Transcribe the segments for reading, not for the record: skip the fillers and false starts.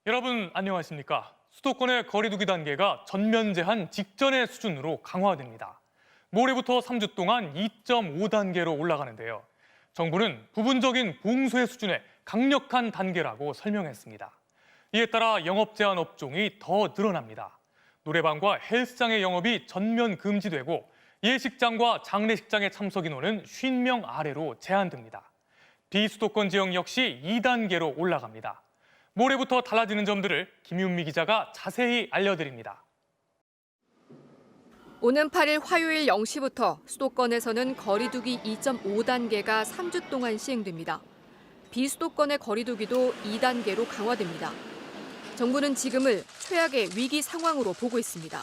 여러분 안녕하십니까? 수도권의 거리두기 단계가 전면 제한 직전의 수준으로 강화됩니다. 모레부터 3주 동안 2.5단계로 올라가는데요. 정부는 부분적인 봉쇄 수준의 강력한 단계라고 설명했습니다. 이에 따라 영업 제한 업종이 더 늘어납니다. 노래방과 헬스장의 영업이 전면 금지되고 예식장과 장례식장의 참석 인원은 50명 아래로 제한됩니다. 비수도권 지역 역시 2단계로 올라갑니다. 모레부터 달라지는 점들을 김윤미 기자가 자세히 알려드립니다. 오는 8일 화요일 0시부터 수도권에서는 거리두기 2.5단계가 3주 동안 시행됩니다. 비수도권의 거리두기도 2단계로 강화됩니다. 정부는 지금을 최악의 위기 상황으로 보고 있습니다.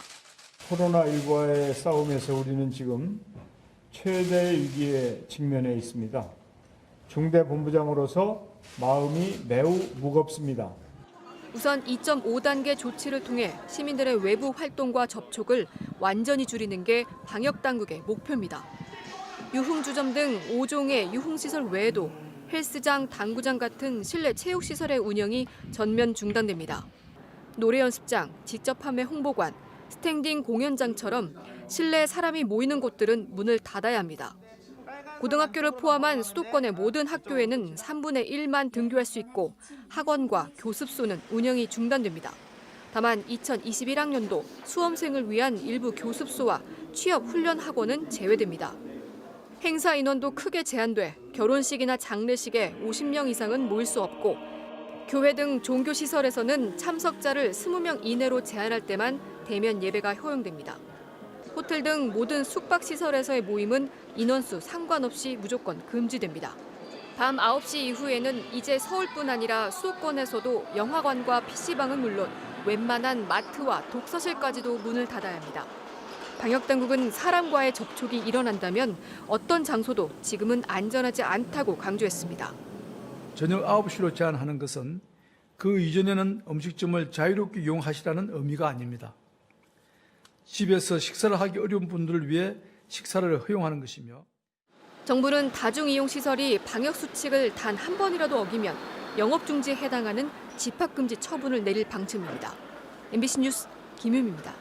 코로나19와의 싸움에서 우리는 지금 최대의 위기에 직면해 있습니다. 중대본부장으로서 마음이 매우 무겁습니다. 우선 2.5단계 조치를 통해 시민들의 외부 활동과 접촉을 완전히 줄이는 게 방역당국의 목표입니다. 유흥주점 등 5종의 유흥시설 외에도 헬스장, 당구장 같은 실내 체육시설의 운영이 전면 중단됩니다. 노래연습장, 직접 판매 홍보관, 스탠딩 공연장처럼 실내에 사람이 모이는 곳들은 문을 닫아야 합니다. 고등학교를 포함한 수도권의 모든 학교에는 3분의 1만 등교할 수 있고 학원과 교습소는 운영이 중단됩니다. 다만 2021학년도 수험생을 위한 일부 교습소와 취업훈련 학원은 제외됩니다. 행사 인원도 크게 제한돼 결혼식이나 장례식에 50명 이상은 모일 수 없고 교회 등 종교시설에서는 참석자를 20명 이내로 제한할 때만 대면 예배가 허용됩니다. 호텔 등 모든 숙박시설에서의 모임은 인원수 상관없이 무조건 금지됩니다. 밤 9시 이후에는 이제 서울뿐 아니라 수도권에서도 영화관과 PC방은 물론 웬만한 마트와 독서실까지도 문을 닫아야 합니다. 방역당국은 사람과의 접촉이 일어난다면 어떤 장소도 지금은 안전하지 않다고 강조했습니다. 저녁 9시로 제한하는 것은 그 이전에는 음식점을 자유롭게 이용하시라는 의미가 아닙니다. 집에서 식사를 하기 어려운 분들을 위해 식사를 허용하는 것이며 정부는 다중이용시설이 방역수칙을 단 한 번이라도 어기면 영업중지에 해당하는 집합금지 처분을 내릴 방침입니다. MBC 뉴스 김유미입니다.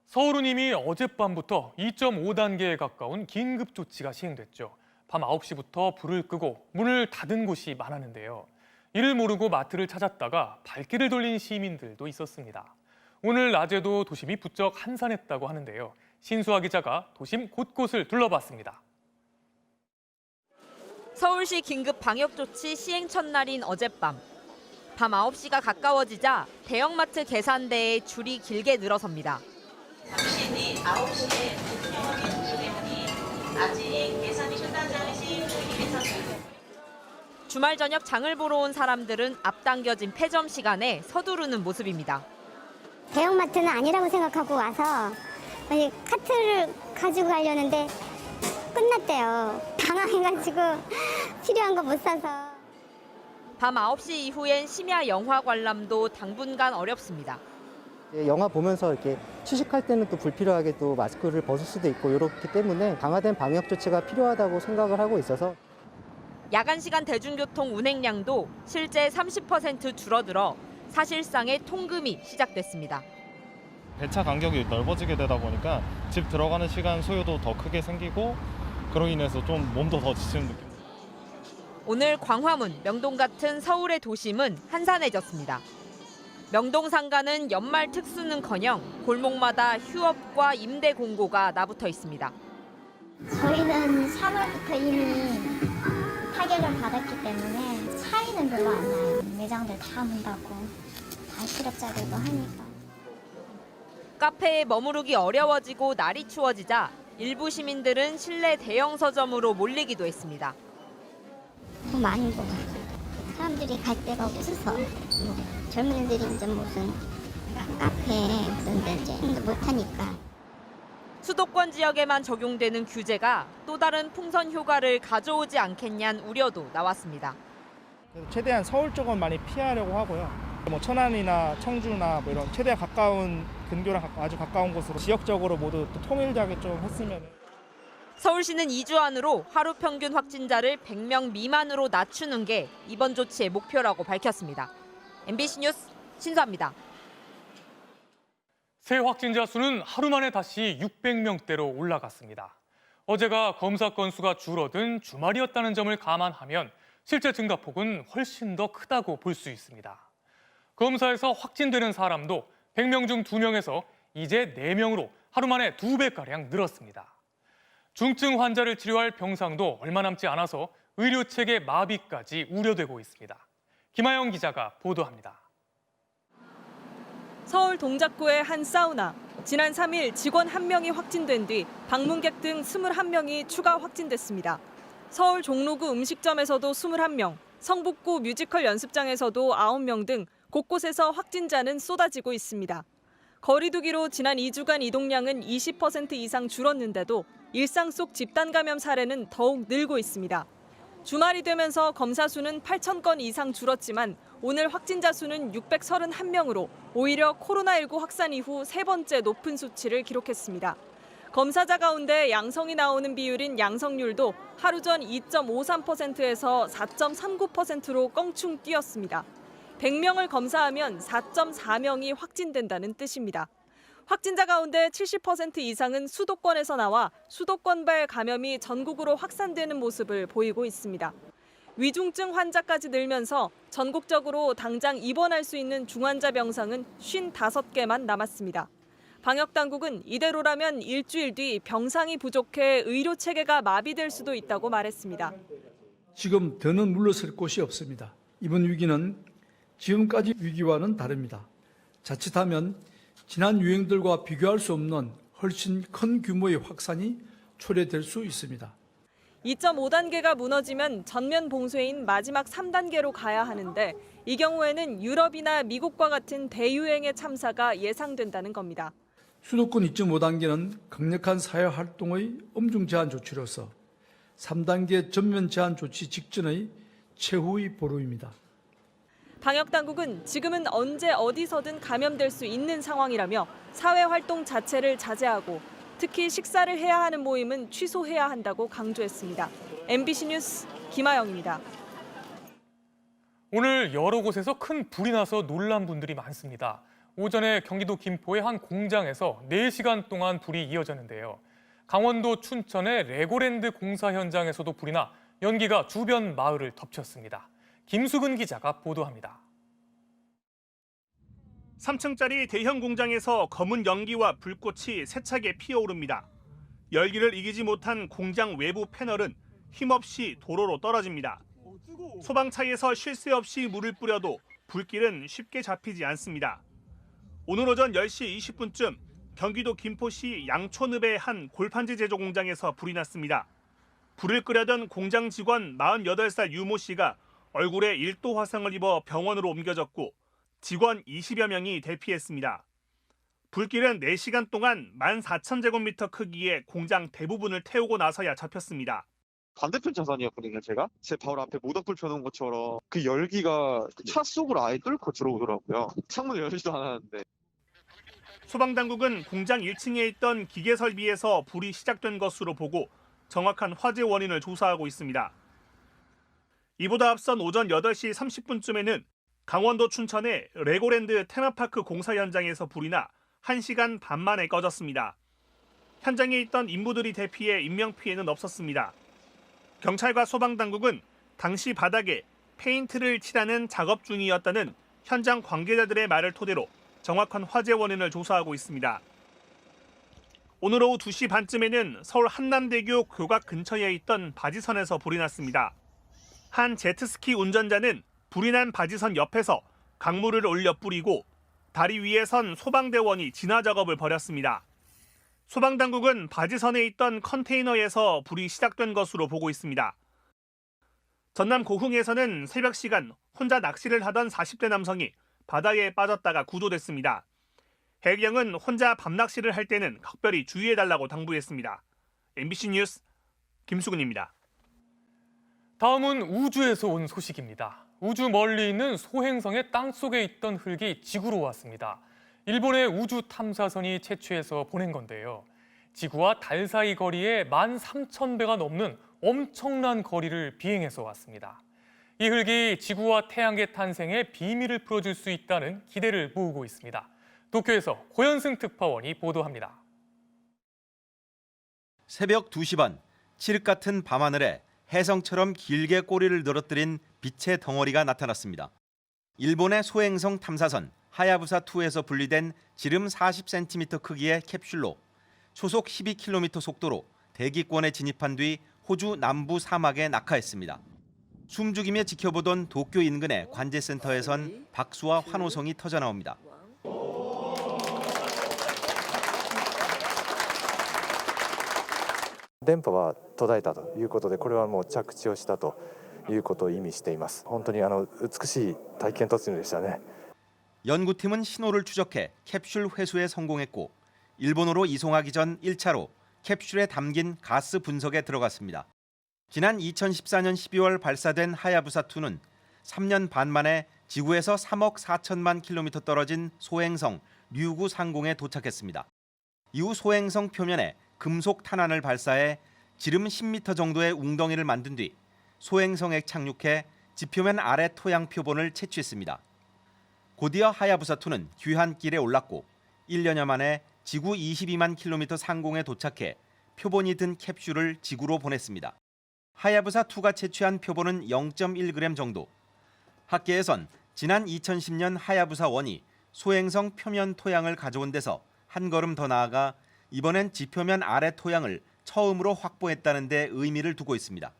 서울은 이미 어젯밤부터 2.5단계에 가까운 긴급조치가 시행됐죠. 밤 9시부터 불을 끄고 문을 닫은 곳이 많았는데요. 이를 모르고 마트를 찾았다가 발길을 돌린 시민들도 있었습니다. 오늘 낮에도 도심이 부쩍 한산했다고 하는데요. 신수아 기자가 도심 곳곳을 둘러봤습니다. 서울시 긴급 방역조치 시행 첫날인 어젯밤. 밤 9시가 가까워지자 대형마트 계산대에 줄이 길게 늘어섭니다. 당신이 9시에 영업이 종료되니 아직 계산이 끝나지 않으신 고객님께서는 주말 저녁 장을 보러 온 사람들은 앞당겨진 폐점 시간에 서두르는 모습입니다. 대형마트는 아니라고 생각하고 와서 카트를 가지고 가려는데 끝났대요. 당황해가지고 필요한 거 못 사서. 밤 9시 이후엔 심야 영화 관람도 당분간 어렵습니다. 영화 보면서 이렇게 취식할 때는 또 불필요하게 또 마스크를 벗을 수도 있고 이렇기 때문에 강화된 방역 조치가 필요하다고 생각을 하고 있어서 야간 시간 대중교통 운행량도 실제 30% 줄어들어 사실상의 통금이 시작됐습니다. 배차 간격이 넓어지게 되다 보니까 집 들어가는 시간 소요도 더 크게 생기고 그로 인해서 좀 몸도 더 지치는 느낌. 오늘 광화문, 명동 같은 서울의 도심은 한산해졌습니다. 명동 상가는 연말 특수는커녕 골목마다 휴업과 임대 공고가 나붙어 있습니다. 저희는 3월부터 이미 타격을 받았기 때문에 차이는 별로 안 나요. 매장들 다 문 닫고 다 실업자들도 하니까. 카페에 머무르기 어려워지고 날이 추워지자 일부 시민들은 실내 대형 서점으로 몰리기도 했습니다. 너무 많은 것 같아요. 사람들이 갈 데가 없어서 젊은이들이 이제 무슨 카페에 그런 데 이제 못하니까. 수도권 지역에만 적용되는 규제가 또 다른 풍선 효과를 가져오지 않겠냐는 우려도 나왔습니다. 최대한 서울 쪽은 많이 피하려고 하고요. 천안이나 청주나 이런 최대한 가까운 근교랑 아주 가까운 곳으로 지역적으로 모두 또 통일되게 좀 했으면. 서울시는 2주 안으로 하루 평균 확진자를 100명 미만으로 낮추는 게 이번 조치의 목표라고 밝혔습니다. MBC 뉴스 신수아입니다. 새 확진자 수는 하루 만에 다시 600명대로 올라갔습니다. 어제가 검사 건수가 줄어든 주말이었다는 점을 감안하면 실제 증가폭은 훨씬 더 크다고 볼 수 있습니다. 검사에서 확진되는 사람도 100명 중 2명에서 이제 4명으로 하루 만에 2배가량 늘었습니다. 중증 환자를 치료할 병상도 얼마 남지 않아서 의료체계 마비까지 우려되고 있습니다. 김하영 기자가 보도합니다. 서울 동작구의 한 사우나. 지난 3일 직원 1명이 확진된 뒤 방문객 등 21명이 추가 확진됐습니다. 서울 종로구 음식점에서도 21명, 성북구 뮤지컬 연습장에서도 9명 등 곳곳에서 확진자는 쏟아지고 있습니다. 거리 두기로 지난 2주간 이동량은 20% 이상 줄었는데도 일상 속 집단 감염 사례는 더욱 늘고 있습니다. 주말이 되면서 검사 수는 8,000건 이상 줄었지만 오늘 확진자 수는 631명으로 오히려 코로나19 확산 이후 세 번째 높은 수치를 기록했습니다. 검사자 가운데 양성이 나오는 비율인 양성률도 하루 전 2.53%에서 4.39%로 껑충 뛰었습니다. 100명을 검사하면 4.4명이 확진된다는 뜻입니다. 확진자 가운데 70% 이상은 수도권에서 나와 수도권발 감염이 전국으로 확산되는 모습을 보이고 있습니다. 위중증 환자까지 늘면서 전국적으로 당장 입원할 수 있는 중환자 병상은 55개만 남았습니다. 방역당국은 이대로라면 일주일 뒤 병상이 부족해 의료 체계가 마비될 수도 있다고 말했습니다. 지금 더는 물러설 곳이 없습니다. 이번 위기는 지금까지 위기와는 다릅니다. 자칫하면 지난 유행들과 비교할 수 없는 훨씬 큰 규모의 확산이 초래될 수 있습니다. 2.5단계가 무너지면 전면 봉쇄인 마지막 3단계로 가야 하는데 이 경우에는 유럽이나 미국과 같은 대유행의 참사가 예상된다는 겁니다. 수도권 2.5단계는 강력한 사회활동의 엄중 제한 조치로서 3단계 전면 제한 조치 직전의 최후의 보루입니다. 방역당국은 지금은 언제 어디서든 감염될 수 있는 상황이라며 사회활동 자체를 자제하고 특히 식사를 해야 하는 모임은 취소해야 한다고 강조했습니다. MBC 뉴스 김하영입니다. 오늘 여러 곳에서 큰 불이 나서 놀란 분들이 많습니다. 오전에 경기도 김포의 한 공장에서 4시간 동안 불이 이어졌는데요. 강원도 춘천의 레고랜드 공사 현장에서도 불이 나 연기가 주변 마을을 덮쳤습니다. 김수근 기자가 보도합니다. 3층짜리 대형 공장에서 검은 연기와 불꽃이 세차게 피어오릅니다. 열기를 이기지 못한 공장 외부 패널은 힘없이 도로로 떨어집니다. 소방차에서 쉴 새 없이 물을 뿌려도 불길은 쉽게 잡히지 않습니다. 오늘 오전 10시 20분쯤 경기도 김포시 양촌읍의 한 골판지 제조 공장에서 불이 났습니다. 불을 끄려던 공장 직원 48살 유모 씨가 얼굴에 1도 화상을 입어 병원으로 옮겨졌고 직원 20여 명이 대피했습니다. 불길은 4시간 동안 14,000제곱미터 크기의 공장 대부분을 태우고 나서야 잡혔습니다. 반대편 차선이었거든요, 제가. 제 바로 앞에 모닥불 펴놓은 것처럼 그 열기가 차 속으로 아예 뚫고 들어오더라고요. 창문을 열지도 않았는데. 소방당국은 공장 1층에 있던 기계 설비에서 불이 시작된 것으로 보고 정확한 화재 원인을 조사하고 있습니다. 이보다 앞선 오전 8시 30분쯤에는 강원도 춘천의 레고랜드 테마파크 공사 현장에서 불이 나 1시간 반 만에 꺼졌습니다. 현장에 있던 인부들이 대피해 인명피해는 없었습니다. 경찰과 소방당국은 당시 바닥에 페인트를 칠하는 작업 중이었다는 현장 관계자들의 말을 토대로 정확한 화재 원인을 조사하고 있습니다. 오늘 오후 2시 반쯤에는 서울 한남대교 교각 근처에 있던 바지선에서 불이 났습니다. 한 제트스키 운전자는 불이 난 바지선 옆에서 강물을 올려 뿌리고 다리 위에 선 소방대원이 진화 작업을 벌였습니다. 소방당국은 바지선에 있던 컨테이너에서 불이 시작된 것으로 보고 있습니다. 전남 고흥에서는 새벽 시간 혼자 낚시를 하던 40대 남성이 바다에 빠졌다가 구조됐습니다. 해경은 혼자 밤낚시를 할 때는 각별히 주의해달라고 당부했습니다. MBC 뉴스 김수근입니다. 다음은 우주에서 온 소식입니다. 우주 멀리 있는 소행성의 땅속에 있던 흙이 지구로 왔습니다. 일본의 우주 탐사선이 채취해서 보낸 건데요. 지구와 달 사이 거리에 13,000배가 넘는 엄청난 거리를 비행해서 왔습니다. 이 흙이 지구와 태양계 탄생의 비밀을 풀어줄 수 있다는 기대를 모으고 있습니다. 도쿄에서 고현승 특파원이 보도합니다. 새벽 2시 반, 칠흑 같은 밤하늘에 혜성처럼 길게 꼬리를 늘어뜨린 빛의 덩어리가 나타났습니다. 일본의 소행성 탐사선 하야부사2에서 분리된 지름 40cm 크기의 캡슐로 초속 12km 속도로 대기권에 진입한 뒤 호주 남부 사막에 낙하했습니다. 숨죽이며 지켜보던 도쿄 인근의 관제센터에선 박수와 환호성이 터져나옵니다. 電波は途絶えたということで、これはもう着地をしたということを意味しています。本当に美しい体験突入でしたね。 연구팀은 신호를 추적해 캡슐 회수에 성공했고 일본으로 이송하기 전 1차로 캡슐에 담긴 가스 분석에 들어갔습니다. 지난 2014년 12월 발사된 하야부사2는 3년 반 만에 지구에서 3억 4천만 킬로미터 떨어진 소행성 류구 상공에 도착했습니다. 이후 소행성 표면에 금속 탄환을 발사해 지름 10m 정도의 웅덩이를 만든 뒤 소행성에 착륙해 지표면 아래 토양 표본을 채취했습니다. 곧이어 하야부사2는 귀환길에 올랐고 1년여 만에 지구 22만 킬로미터 상공에 도착해 표본이 든 캡슐을 지구로 보냈습니다. 하야부사2가 채취한 표본은 0.1g 정도. 학계에선 지난 2010년 하야부사1이 소행성 표면 토양을 가져온 데서 한 걸음 더 나아가 이번엔 지표면 아래 토양을 처음으로 확보했다는 데 의미를 두고 있습니다.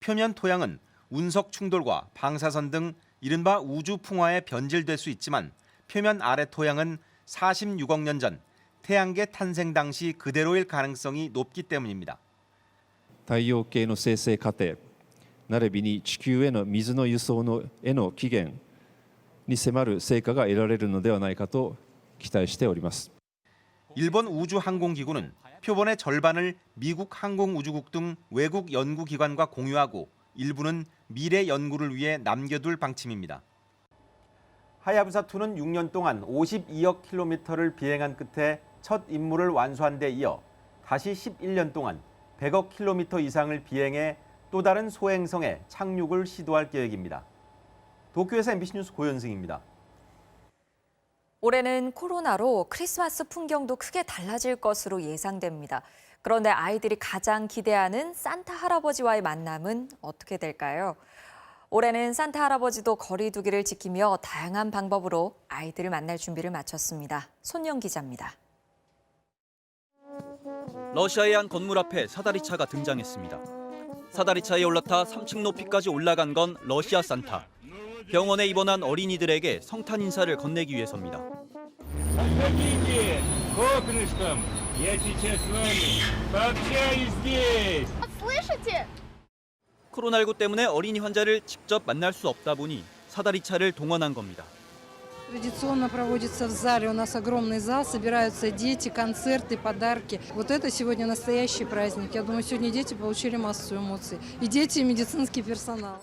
표면 토양은 운석 충돌과 방사선 등 이른바 우주 풍화에 변질될 수 있지만 표면 아래 토양은 46억 년 전 태양계 탄생 당시 그대로일 가능성이 높기 때문입니다. 太陽系の生成過程並びに地球への水の輸送への起源に迫る成果が得られるのではないかと期待しております。 일본 우주항공기구는 표본의 절반을 미국 항공우주국 등 외국 연구기관과 공유하고 일부는 미래 연구를 위해 남겨둘 방침입니다. 하야부사2는 6년 동안 52억 킬로미터를 비행한 끝에 첫 임무를 완수한 데 이어 다시 11년 동안 100억 킬로미터 이상을 비행해 또 다른 소행성에 착륙을 시도할 계획입니다. 도쿄에서 MBC 뉴스 고현승입니다. 올해는 코로나로 크리스마스 풍경도 크게 달라질 것으로 예상됩니다. 그런데 아이들이 가장 기대하는 산타 할아버지와의 만남은 어떻게 될까요? 올해는 산타 할아버지도 거리 두기를 지키며 다양한 방법으로 아이들을 만날 준비를 마쳤습니다. 손영 기자입니다. 러시아의 한 건물 앞에 사다리차가 등장했습니다. 사다리차에 올라타 3층 높이까지 올라간 건 러시아 산타. 병원에 입원한 어린이들에게 성탄 인사를 건네기 위해서입니다. 코로나19 때문에 어린이 환자를 직접 만날 수 없다 보니 사다리차를 동원한 겁니다. Традиционно проводится в зале. У нас огромный зал, собираются дети, концерты, подарки. Вот это сегодня настоящий праздник. Я думаю, сегодня дети получили массу эмоций. И дети, и медицинский персонал.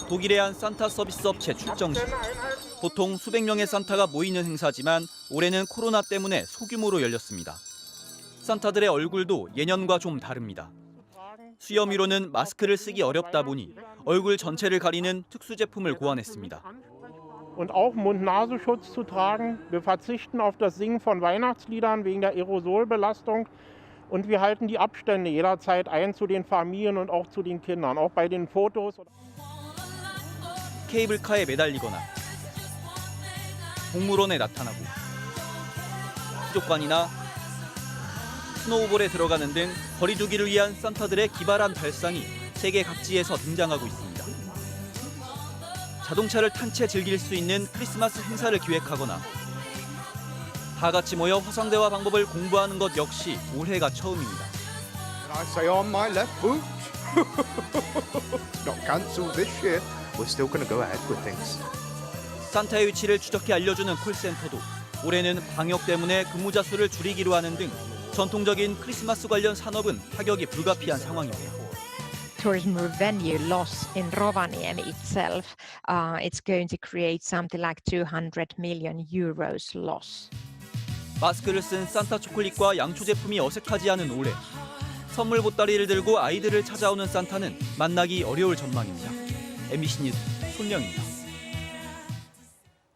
독일의 한 산타 서비스 업체 출정식. 보통 수백 명의 산타가 모이는 행사지만 올해는 코로나 때문에 소규모로 열렸습니다. 산타들의 얼굴도 예년과 좀 다릅니다. 수염위로는 마스크를 쓰기 어렵다 보니 얼굴 전체를 가리는 특수 제품을 고안했습니다. Und auch Mund-Nasenschutz zu tragen. Wir verzichten auf das Singen von Weihnachtsliedern wegen der Aerosolbelastung. Und wir halten die Abstände jederzeit ein zu den Familien und auch zu den Kindern, auch bei den Fotos. 케이블카에 매달리거나 동물원에 나타나고 수족관이나 스노우볼에 들어가는 등 거리 두기를 위한 산타들의 기발한 발상이 세계 각지에서 등장하고 있습니다. 자동차를 탄 채 즐길 수 있는 크리스마스 행사를 기획하거나 다 같이 모여 화상대화 방법을 공부하는 것 역시 올해가 처음입니다. I say on my left boot. Not cancelled this year. We're still going to go ahead with things. 산타의 위치를 추적해 알려주는 콜센터도 올해는 방역 때문에 근무자 수를 줄이기로 하는 등 전통적인 크리스마스 관련 산업은 타격이 불가피한 상황입니다. Tourism revenue loss in Rovaniemi itself, it's going to create something like 200 million euros loss. 마스크를 쓴 산타 초콜릿과 양초 제품이 어색하지 않은 올해. 선물 보따리를 들고 아이들을 찾아오는 산타는 만나기 어려울 전망입니다. MBC 뉴스 손명입니다.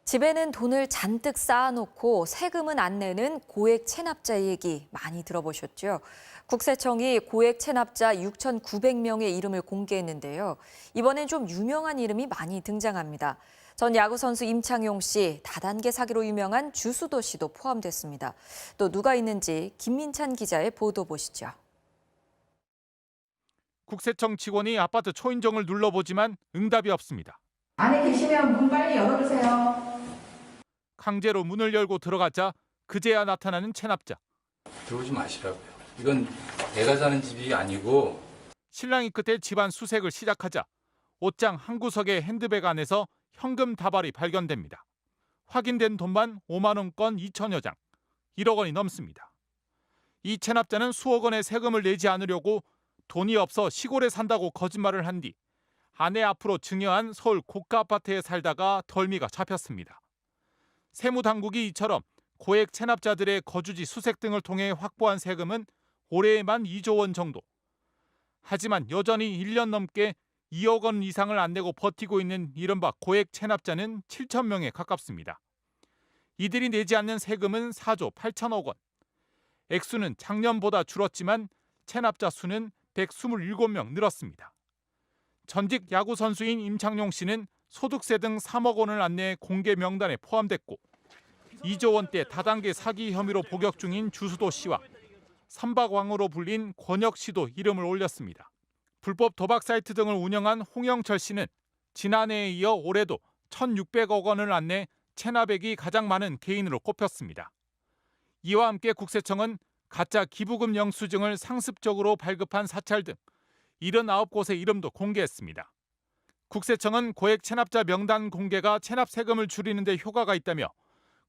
집에는 돈을 잔뜩 쌓아놓고 세금은 안 내는 고액 체납자 얘기 많이 들어보셨죠? 국세청이 고액 체납자 6,900명의 이름을 공개했는데요. 이번엔 좀 유명한 이름이 많이 등장합니다. 전 야구선수 임창용 씨, 다단계 사기로 유명한 주수도 씨도 포함됐습니다. 또 누가 있는지 김민찬 기자의 보도 보시죠. 국세청 직원이 아파트 초인종을 눌러보지만 응답이 없습니다. 안에 계시면 문 빨리 열어주세요. 강제로 문을 열고 들어가자 그제야 나타나는 체납자. 들어오지 마시라고요. 이건 내가 사는 집이 아니고. 신랑이 그때 집안 수색을 시작하자 옷장 한 구석의 핸드백 안에서 현금 다발이 발견됩니다. 확인된 돈만 5만 원권 2천여 장, 1억 원이 넘습니다. 이 체납자는 수억 원의 세금을 내지 않으려고 돈이 없어 시골에 산다고 거짓말을 한 뒤 아내 앞으로 증여한 서울 고가 아파트에 살다가 덜미가 잡혔습니다. 세무당국이 이처럼 고액 체납자들의 거주지 수색 등을 통해 확보한 세금은 올해에만 2조 원 정도. 하지만 여전히 1년 넘게 2억 원 이상을 안 내고 버티고 있는 이른바 고액 체납자는 7천 명에 가깝습니다. 이들이 내지 않는 세금은 4조 8천억 원. 액수는 작년보다 줄었지만 체납자 수는 127명 늘었습니다. 전직 야구 선수인 임창용 씨는 소득세 등 3억 원을 안 내 공개 명단에 포함됐고 2조 원대 다단계 사기 혐의로 복역 중인 주수도 씨와 삼박왕으로 불린 권혁 씨도 이름을 올렸습니다. 불법 도박 사이트 등을 운영한 홍영철 씨는 지난해에 이어 올해도 1,600억 원을 안 내 체납액이 가장 많은 개인으로 꼽혔습니다. 이와 함께 국세청은 가짜 기부금 영수증을 상습적으로 발급한 사찰 등 79곳의 이름도 공개했습니다. 국세청은 고액 체납자 명단 공개가 체납 세금을 줄이는 데 효과가 있다며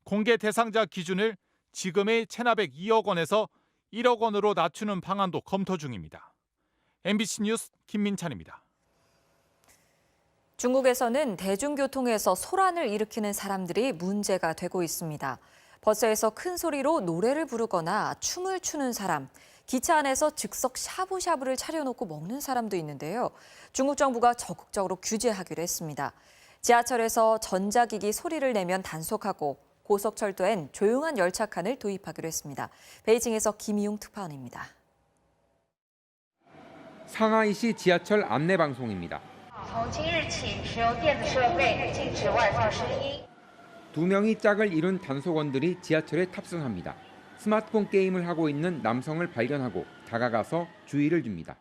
공개 대상자 기준을 지금의 체납액 2억 원에서 1억 원으로 낮추는 방안도 검토 중입니다. MBC 뉴스 김민찬입니다. 중국에서는 대중교통에서 소란을 일으키는 사람들이 문제가 되고 있습니다. 버스에서 큰 소리로 노래를 부르거나 춤을 추는 사람, 기차 안에서 즉석 샤브샤브를 차려놓고 먹는 사람도 있는데요. 중국 정부가 적극적으로 규제하기로 했습니다. 지하철에서 전자기기 소리를 내면 단속하고 고속철도엔 조용한 열차칸을 도입하기로 했습니다. 베이징에서 김희용 특파원입니다. 상하이시 지하철 안내 방송입니다. 2명이 짝을 이룬 단속원들이 지하철에 탑승합니다. 스마트폰 게임을 하고 있는 남성을 발견하고 다가가서 주의를 줍니다.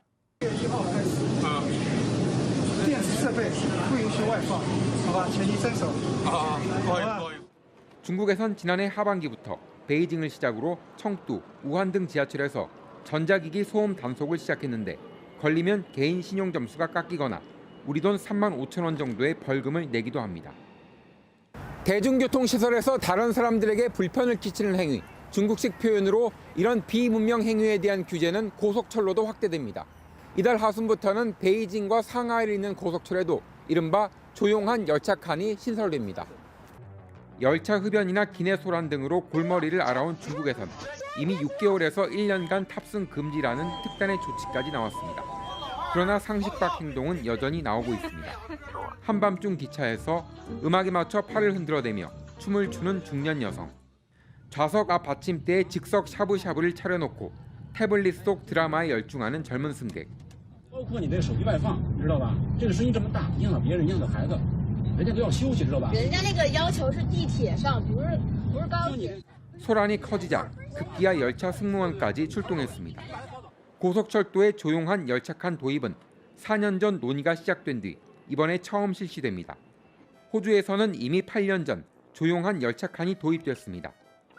중국에선 지난해 하반기부터 베이징을 시작으로 청두, 우한 등 지하철에서 전자기기 소음 단속을 시작했는데 걸리면 개인 신용 점수가 깎이거나 우리 돈 3만 5천 원 정도의 벌금을 내기도 합니다. 대중교통시설에서 다른 사람들에게 불편을 끼치는 행위, 중국식 표현으로 이런 비문명 행위에 대한 규제는 고속철로도 확대됩니다. 이달 하순부터는 베이징과 상하이를 잇는 고속철에도 이른바 조용한 열차칸이 신설됩니다. 열차 흡연이나 기내 소란 등으로 골머리를 앓아온 중국에선 이미 6개월에서 1년간 탑승 금지라는 특단의 조치까지 나왔습니다. 그러나 상식 밖 행동은 여전히 나오고 있습니다. 한밤중 기차에서 음악에 맞춰 팔을 흔들어대며 춤을 추는 중년 여성. 좌석 앞 받침대에 즉석 샤브샤브를 차려놓고 태블릿 속 드라마에 열중하는 젊은 승객. 소란이 커지자 급기야 열차 승무원까지 출동했습니다. 고속철도의 조용한 열차칸 도입은 4년 전 논의가 시작된 뒤 이번에 처음 실시됩니다. 호주에서는 이미 8년 전 조용한 열차칸이 도입됐습니다.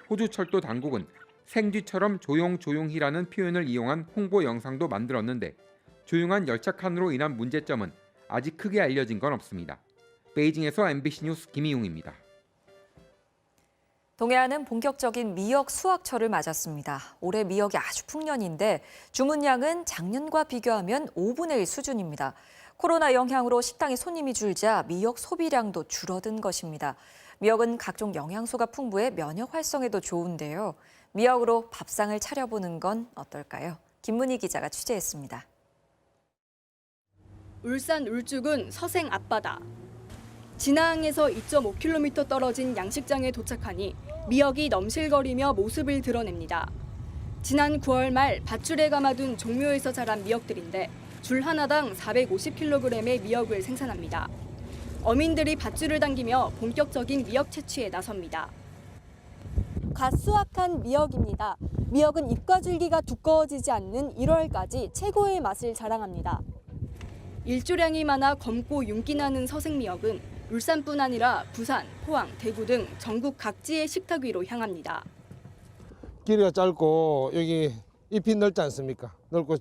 호주 철도 당국은 생쥐처럼 조용조용히라는 표현을 이용한 홍보 영상도 만들었는데 조용한 열차칸으로 인한 문제점은 아직 크게 알려진 건 없습니다. 베이징에서 MBC 뉴스 김희웅입니다. 동해안은 본격적인 미역 수확철을 맞았습니다. 올해 미역이 아주 풍년인데 주문량은 작년과 비교하면 5분의 1 수준입니다. 코로나 영향으로 식당에 손님이 줄자 미역 소비량도 줄어든 것입니다. 미역은 각종 영양소가 풍부해 면역 활성에도 좋은데요. 미역으로 밥상을 차려보는 건 어떨까요? 김문희 기자가 취재했습니다. 울산 울주군 서생 앞바다. 진화항에서 2.5km 떨어진 양식장에 도착하니 미역이 넘실거리며 모습을 드러냅니다. 지난 9월 말 밧줄에 감아둔 종묘에서 자란 미역들인데 줄 하나당 450kg의 미역을 생산합니다. 어민들이 밧줄을 당기며 본격적인 미역 채취에 나섭니다. 갓 수확한 미역입니다. 미역은 잎과 줄기가 두꺼워지지 않는 1월까지 최고의 맛을 자랑합니다. 일조량이 많아 검고 윤기 나는 서생미역은 울산뿐 아니라 부산, 포항, 대구 등 전국 각지의 식탁 위로 향합니다. 길이가 짧고 여기 잎이 넓지 않습니까? 넓고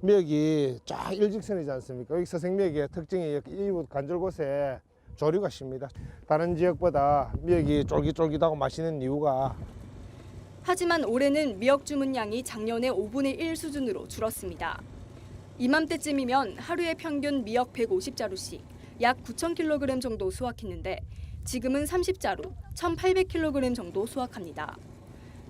미역이 쫙 일직선이지 않습니까? 여기 서생미역의 특징이 이 관절 곳에 조류가 쉽니다. 다른 지역보다 미역이 쫄깃쫄깃하고 맛있는 이유가 하지만 올해는 미역 주문량이 작년의 5분의 1 수준으로 줄었습니다. 이맘때쯤이면 하루에 평균 미역 150자루씩 약 9,000kg 정도 수확했는데 지금은 30자루, 1,800kg 정도 수확합니다.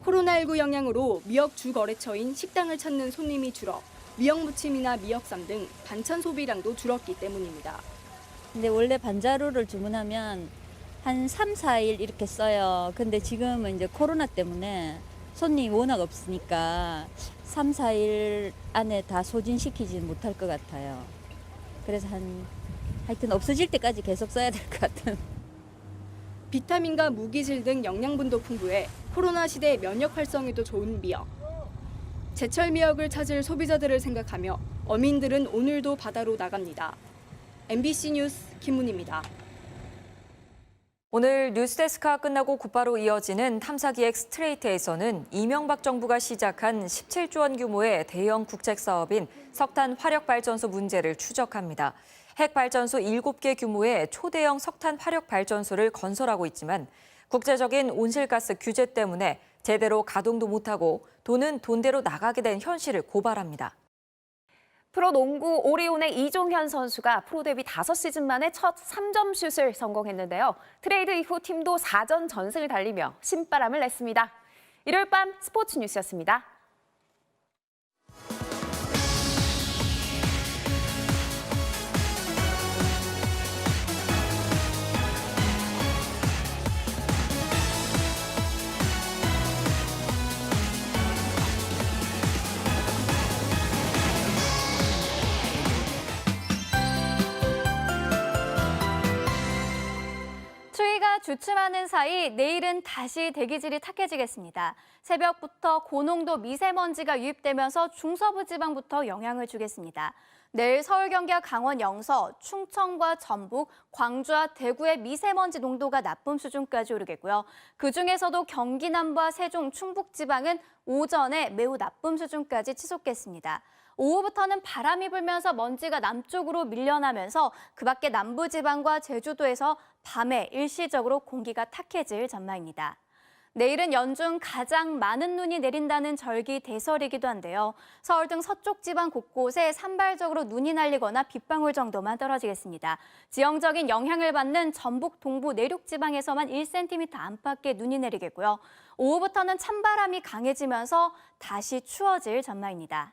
코로나19 영향으로 미역 주 거래처인 식당을 찾는 손님이 줄어 미역 무침이나 미역쌈 등 반찬 소비량도 줄었기 때문입니다. 근데 원래 반자루를 주문하면 한 3, 4일 이렇게 써요. 근데 지금은 이제 코로나 때문에 손님이 워낙 없으니까 3, 4일 안에 다 소진시키지는 못할 것 같아요. 그래서 하여튼 없어질 때까지 계속 써야 될 것 같은. 비타민과 무기질 등 영양분도 풍부해 코로나 시대 면역 활성에도 좋은 미역. 제철 미역을 찾을 소비자들을 생각하며 어민들은 오늘도 바다로 나갑니다. MBC 뉴스 김문희입니다. 오늘 뉴스데스크가 끝나고 곧바로 이어지는 탐사기획 스트레이트에서는 이명박 정부가 시작한 17조 원 규모의 대형 국책 사업인 석탄 화력발전소 문제를 추적합니다. 핵발전소 7개 규모의 초대형 석탄 화력발전소를 건설하고 있지만 국제적인 온실가스 규제 때문에 제대로 가동도 못하고 돈은 돈대로 나가게 된 현실을 고발합니다. 프로농구 오리온의 이종현 선수가 프로 데뷔 5시즌 만에 첫 3점 슛을 성공했는데요. 트레이드 이후 팀도 4전 전승을 달리며 신바람을 냈습니다. 일요일 밤 스포츠 뉴스였습니다. 추위가 주춤하는 사이 내일은 다시 대기질이 탁해지겠습니다. 새벽부터 고농도 미세먼지가 유입되면서 중서부 지방부터 영향을 주겠습니다. 내일 서울, 경기와 강원 영서, 충청과 전북, 광주와 대구의 미세먼지 농도가 나쁨 수준까지 오르겠고요. 그중에서도 경기 남부와 세종, 충북 지방은 오전에 매우 나쁨 수준까지 치솟겠습니다. 오후부터는 바람이 불면서 먼지가 남쪽으로 밀려나면서 그 밖에 남부지방과 제주도에서 밤에 일시적으로 공기가 탁해질 전망입니다. 내일은 연중 가장 많은 눈이 내린다는 절기 대설이기도 한데요. 서울 등 서쪽 지방 곳곳에 산발적으로 눈이 날리거나 빗방울 정도만 떨어지겠습니다. 지형적인 영향을 받는 전북 동부 내륙 지방에서만 1cm 안팎의 눈이 내리겠고요. 오후부터는 찬바람이 강해지면서 다시 추워질 전망입니다.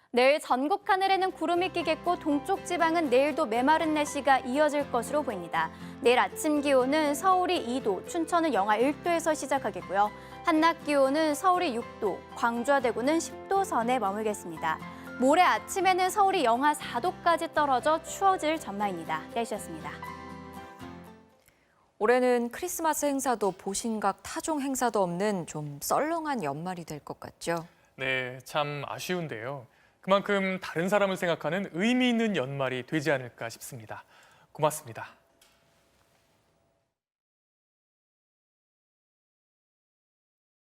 내일 전국 하늘에는 구름이 끼겠고 동쪽 지방은 내일도 메마른 날씨가 이어질 것으로 보입니다. 내일 아침 기온은 서울이 2도, 춘천은 영하 1도에서 시작하겠고요. 한낮 기온은 서울이 6도, 광주와 대구는 10도 선에 머물겠습니다. 모레 아침에는 서울이 영하 4도까지 떨어져 추워질 전망입니다. 날씨였습니다. 올해는 크리스마스 행사도 보신각 타종 행사도 없는 좀 썰렁한 연말이 될 것 같죠? 네, 참 아쉬운데요. 그만큼 다른 사람을 생각하는 의미 있는 연말이 되지 않을까 싶습니다. 고맙습니다.